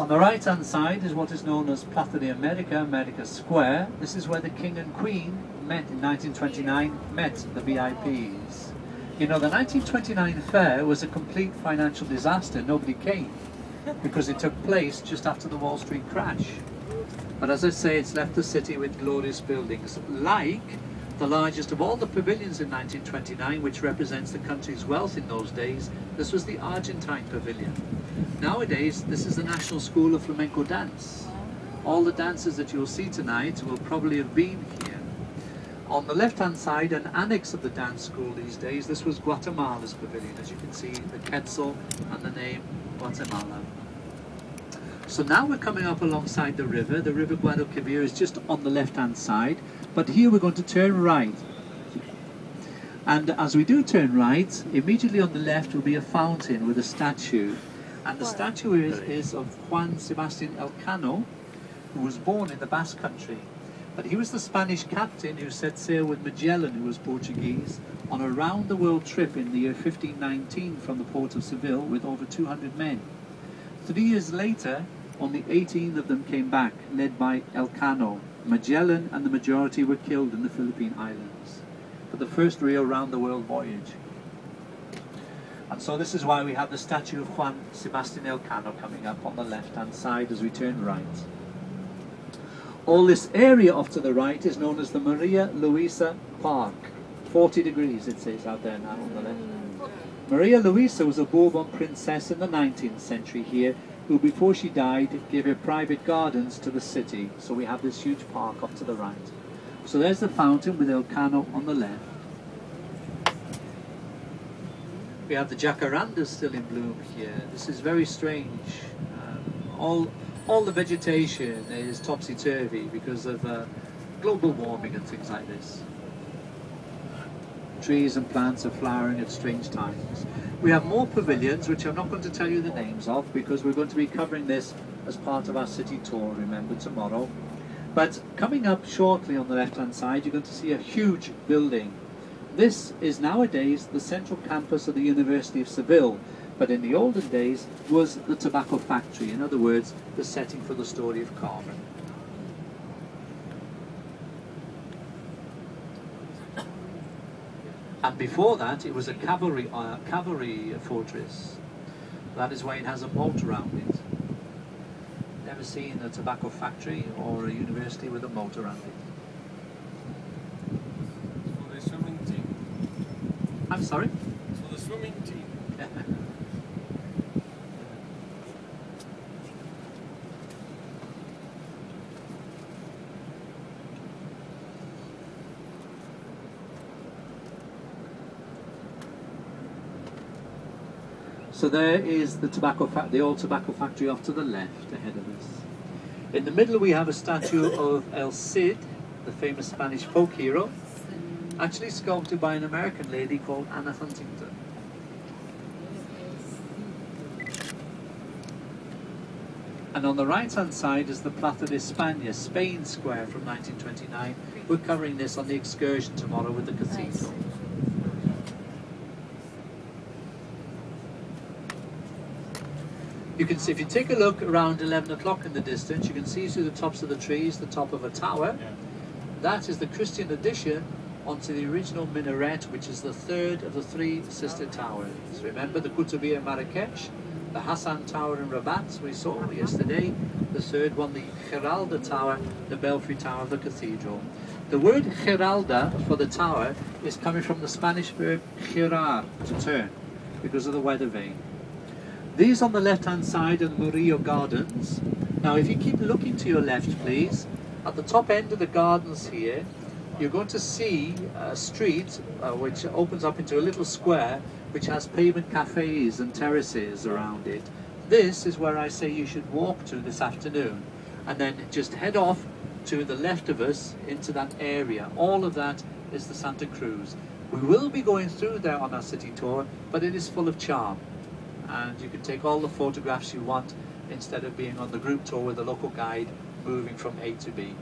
On the right hand side is what is known as Plaza de America, America Square. This is where the King and Queen met in 1929, met the VIPs. You know, the 1929 fair was a complete financial disaster. Nobody came because it took place just after the Wall Street crash. But as I say, it's left the city with glorious buildings, like the largest of all the pavilions in 1929, which represents the country's wealth in those days. This was the Argentine Pavilion. Nowadays, this is the National School of Flamenco Dance. All the dancers that you'll see tonight will probably have been here. On the left-hand side, an annex of the dance school these days, this was Guatemala's pavilion. As you can see, the quetzal and the name Guatemala. So now we're coming up alongside the river. The river Guadalquivir is just on the left-hand side, but here we're going to turn right. And as we do turn right, immediately on the left will be a fountain with a statue. And the statue is of Juan Sebastian Elcano, who was born in the Basque Country. But he was the Spanish captain who set sail with Magellan, who was Portuguese, on a round-the-world trip in the year 1519 from the port of Seville with over 200 men. 3 years later, only 18 of them came back, led by Elcano. Magellan and the majority were killed in the Philippine Islands for the first real round-the-world voyage. And so this is why we have the statue of Juan Sebastian Elcano coming up on the left-hand side as we turn right. All this area off to the right is known as the Maria Luisa Park. 40 degrees it says out there now on the left. Maria Luisa was a Bourbon princess in the 19th century here, who before she died gave her private gardens to the city. So we have this huge park off to the right. So there's the fountain with Elcano on the left. We have the jacarandas still in bloom here. This is very strange. All the vegetation is topsy-turvy because of global warming and things like this. Trees and plants are flowering at strange times. We have more pavilions, which I'm not going to tell you the names of because we're going to be covering this as part of our city tour, remember, tomorrow. But coming up shortly on the left-hand side, you're going to see a huge building. This is nowadays the central campus of the University of Seville, but in the olden days was the tobacco factory, in other words, the setting for the story of Carmen. And before that, it was a cavalry fortress. That is why it has a moat around it. Never seen a tobacco factory or a university with a moat around it. For the swimming team. I'm sorry? For the swimming team. So there is the old tobacco factory off to the left ahead of us. In the middle we have a statue of El Cid, the famous Spanish folk hero, actually sculpted by an American lady called Anna Huntington. And on the right hand side is the Plaza de España, Spain Square from 1929. We're covering this on the excursion tomorrow with the cathedral. You can see, if you take a look around 11 o'clock in the distance, you can see through the tops of the trees the top of a tower. Yeah. That is the Christian addition onto the original minaret, which is the third of the 3 sister towers. Remember the Kutubiyya Marrakech, the Hassan Tower in Rabat we saw yesterday, the third one, the Giralda Tower, the belfry tower of the cathedral. The word Giralda for the tower is coming from the Spanish verb girar, to turn, because of the weather vane. These on the left-hand side are the Murillo Gardens. Now if you keep looking to your left, please, at the top end of the gardens here, you're going to see a street which opens up into a little square which has pavement cafes and terraces around it. This is where I say you should walk to this afternoon, and then just head off to the left of us into that area. All of that is the Santa Cruz. We will be going through there on our city tour, but it is full of charm. And you can take all the photographs you want instead of being on the group tour with a local guide moving from A to B.